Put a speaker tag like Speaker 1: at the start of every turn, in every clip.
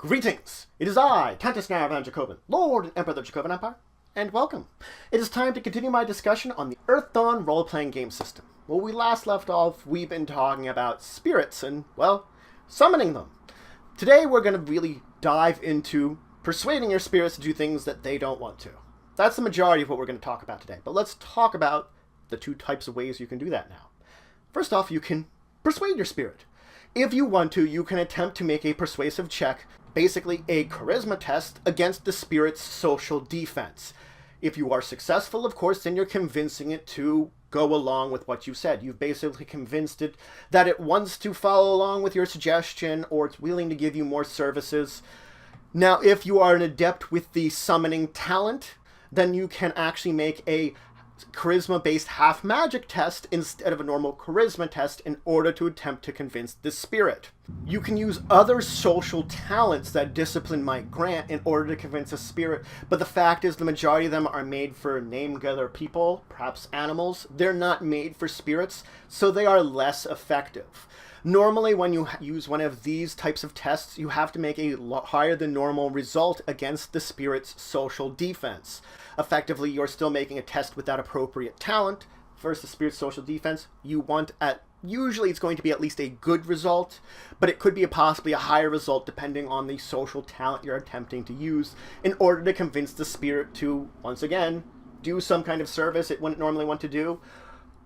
Speaker 1: Greetings! It is I, Countess Van Dracovin, Lord and Emperor of the Dracovin Empire, and welcome. It is time to continue my discussion on the EARTHDAWN Roleplaying game system. When we last left off, we've been talking about spirits and, well, summoning them. Today we're going to really dive into persuading your spirits to do things that they don't want to. That's the majority of what we're going to talk about today, but let's talk about the two types of ways you can do that now. First off, you can persuade your spirit. If you want to, you can attempt to make a persuasive check, basically a charisma test against the spirit's social defense. If you are successful, of course, then you're convincing it to go along with what you said. You've basically convinced it that it wants to follow along with your suggestion, or it's willing to give you more services. Now, if you are an adept with the summoning talent, then you can actually make a charisma-based half-magic test instead of a normal charisma test in order to attempt to convince the spirit. You can use other social talents that discipline might grant in order to convince a spirit, but the fact is the majority of them are made for name-getter people, perhaps animals. They're not made for spirits, so they are less effective. Normally, when you use one of these types of tests, you have to make a higher than normal result against the spirit's social defense. Effectively, you're still making a test with that appropriate talent versus the spirit's social defense. You want usually it's going to be at least a good result, but it could be possibly a higher result depending on the social talent you're attempting to use in order to convince the spirit to, once again, do some kind of service it wouldn't normally want to do,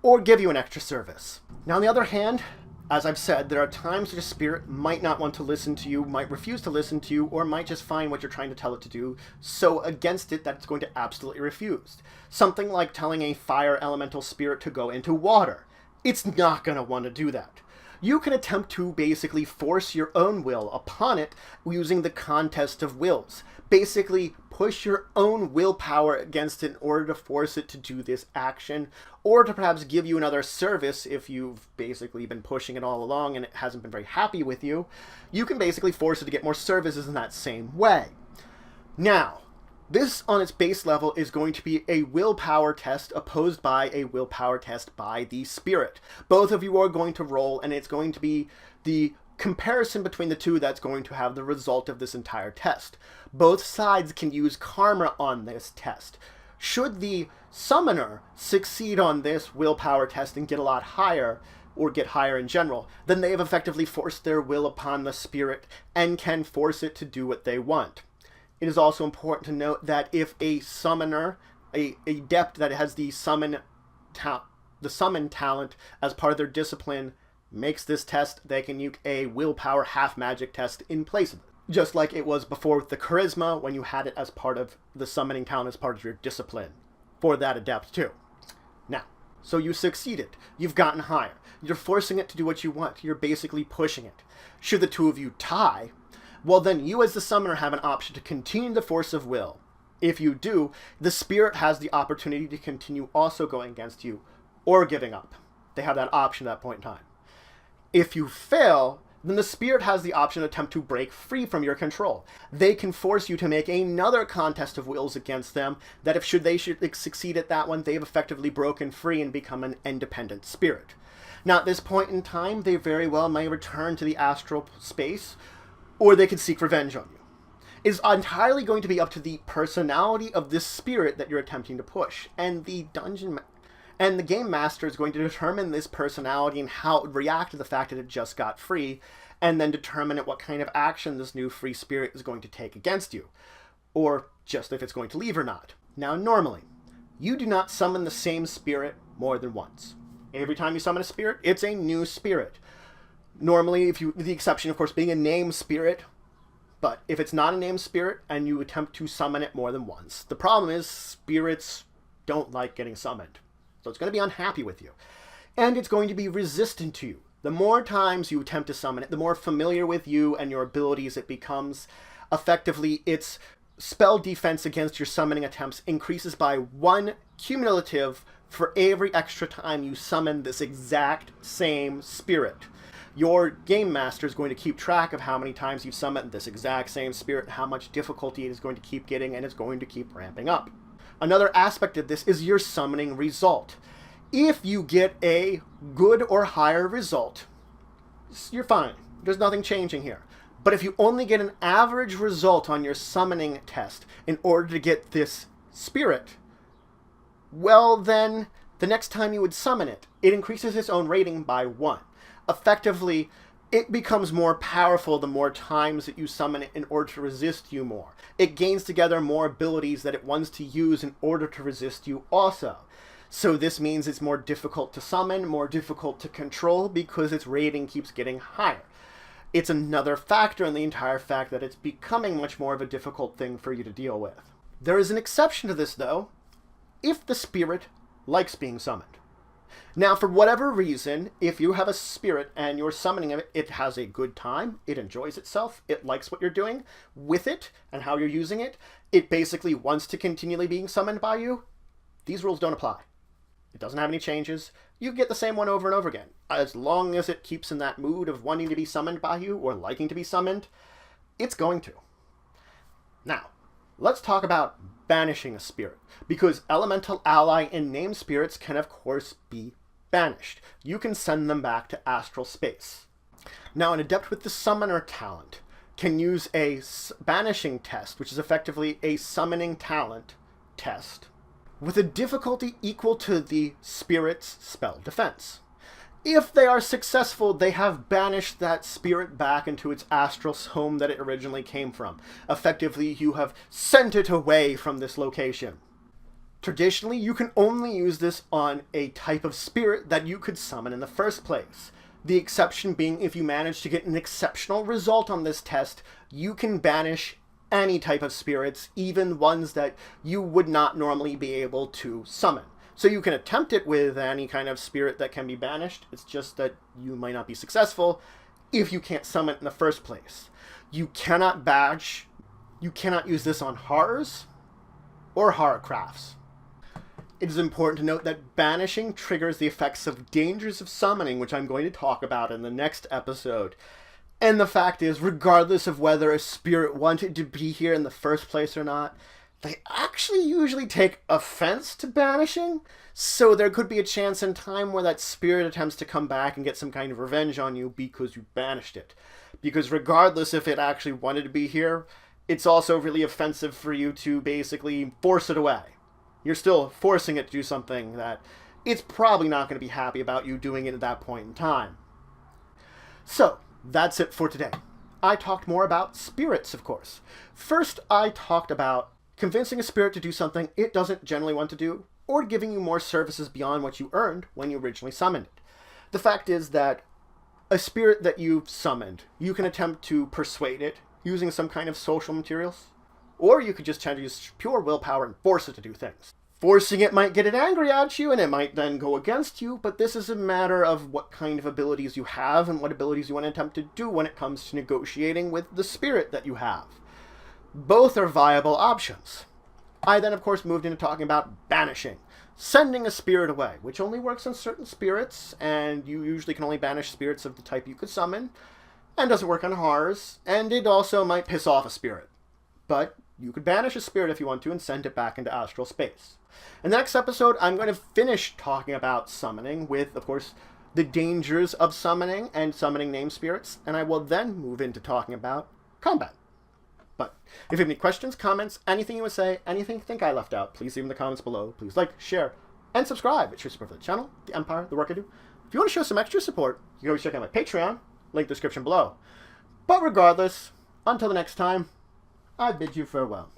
Speaker 1: or give you an extra service. Now, on the other hand, as I've said, there are times that a spirit might not want to listen to you, might refuse to listen to you, or might just find what you're trying to tell it to do so against it that it's going to absolutely refuse. Something like telling a fire elemental spirit to go into water. It's not going to want to do that. You can attempt to basically force your own will upon it using the contest of wills. Basically, push your own willpower against it in order to force it to do this action, or to perhaps give you another service if you've basically been pushing it all along and it hasn't been very happy with you. You can basically force it to get more services in that same way. Now, this on its base level is going to be a willpower test opposed by a willpower test by the spirit. Both of you are going to roll, and it's going to be the comparison between the two that's going to have the result of this entire test. Both sides can use karma on this test. Should the summoner succeed on this willpower test and get a lot higher, or get higher in general, then they have effectively forced their will upon the spirit and can force it to do what they want. It is also important to note that if a summoner, a adept that has the summon talent as part of their discipline, makes this test, they can use a willpower half-magic test in place of it. Just like it was before with the charisma, when you had it as part of the summoning talent as part of your discipline for that adept too. Now, so you succeeded. You've gotten higher. You're forcing it to do what you want. You're basically pushing it. Should the two of you tie, well, then you as the summoner have an option to continue the force of will. If you do, the spirit has the opportunity to continue also going against you or giving up. They have that option at that point in time. If you fail, then the spirit has the option to attempt to break free from your control. They can force you to make another contest of wills against them that if they should succeed at that one, they've effectively broken free and become an independent spirit. Now, at this point in time, they very well may return to the astral space, or they could seek revenge on you. It is entirely going to be up to the personality of this spirit that you're attempting to push, and the game master is going to determine this personality and how it would react to the fact that it just got free, and then determine what kind of action this new free spirit is going to take against you, or just if it's going to leave or not. Now, normally, you do not summon the same spirit more than once. Every time you summon a spirit, it's a new spirit. Normally, with the exception, of course, being a named spirit, but if it's not a named spirit and you attempt to summon it more than once, the problem is spirits don't like getting summoned. So it's going to be unhappy with you. And it's going to be resistant to you. The more times you attempt to summon it, the more familiar with you and your abilities it becomes. Effectively, its spell defense against your summoning attempts increases by 1 cumulative for every extra time you summon this exact same spirit. Your game master is going to keep track of how many times you've summoned this exact same spirit and how much difficulty it is going to keep getting, and it's going to keep ramping up. Another aspect of this is your summoning result. If you get a good or higher result, you're fine. There's nothing changing here. But if you only get an average result on your summoning test in order to get this spirit, well then, the next time you would summon it, it increases its own rating by 1. Effectively, it becomes more powerful the more times that you summon it in order to resist you more. It gains together more abilities that it wants to use in order to resist you also. So this means it's more difficult to summon, more difficult to control, because its rating keeps getting higher. It's another factor in the entire fact that it's becoming much more of a difficult thing for you to deal with. There is an exception to this, though, if the spirit likes being summoned. Now, for whatever reason, if you have a spirit and you're summoning it, it has a good time, it enjoys itself, it likes what you're doing with it and how you're using it, it basically wants to continually being summoned by you, these rules don't apply. It doesn't have any changes. You get the same one over and over again. As long as it keeps in that mood of wanting to be summoned by you or liking to be summoned, it's going to. Now, let's talk about banishing a spirit, because elemental ally and name spirits can of course be banished. You can send them back to astral space. Now, an adept with the summoner talent can use a banishing test, which is effectively a summoning talent test, with a difficulty equal to the spirit's spell defense. If they are successful, they have banished that spirit back into its astral home that it originally came from. Effectively, you have sent it away from this location. Traditionally, you can only use this on a type of spirit that you could summon in the first place. The exception being if you manage to get an exceptional result on this test, you can banish any type of spirits, even ones that you would not normally be able to summon. So you can attempt it with any kind of spirit that can be banished. It's just that you might not be successful if you can't summon it in the first place. You cannot use this on horrors or horror crafts. It is important to note that banishing triggers the effects of dangers of summoning, which I'm going to talk about in the next episode. And the fact is, regardless of whether a spirit wanted to be here in the first place or not, they actually usually take offense to banishing, so there could be a chance in time where that spirit attempts to come back and get some kind of revenge on you because you banished it. Because regardless if it actually wanted to be here, it's also really offensive for you to basically force it away. You're still forcing it to do something that it's probably not going to be happy about you doing it at that point in time. So, that's it for today. I talked more about spirits, of course. First, I talked about convincing a spirit to do something it doesn't generally want to do, or giving you more services beyond what you earned when you originally summoned it. The fact is that a spirit that you've summoned, you can attempt to persuade it using some kind of social materials, or you could just try to use pure willpower and force it to do things. Forcing it might get it angry at you, and it might then go against you, but this is a matter of what kind of abilities you have and what abilities you want to attempt to do when it comes to negotiating with the spirit that you have. Both are viable options. I then, of course, moved into talking about banishing, sending a spirit away, which only works on certain spirits, and you usually can only banish spirits of the type you could summon, and doesn't work on horrors, and it also might piss off a spirit. But you could banish a spirit if you want to and send it back into astral space. In the next episode, I'm going to finish talking about summoning with, of course, the dangers of summoning and summoning name spirits, and I will then move into talking about combat. But if you have any questions, comments, anything you would say, anything you think I left out, please leave in the comments below. Please like, share, and subscribe. It's your support for the channel, the Empire, the work I do. If you want to show some extra support, you can always check out my Patreon, link in the description below. But regardless, until the next time, I bid you farewell.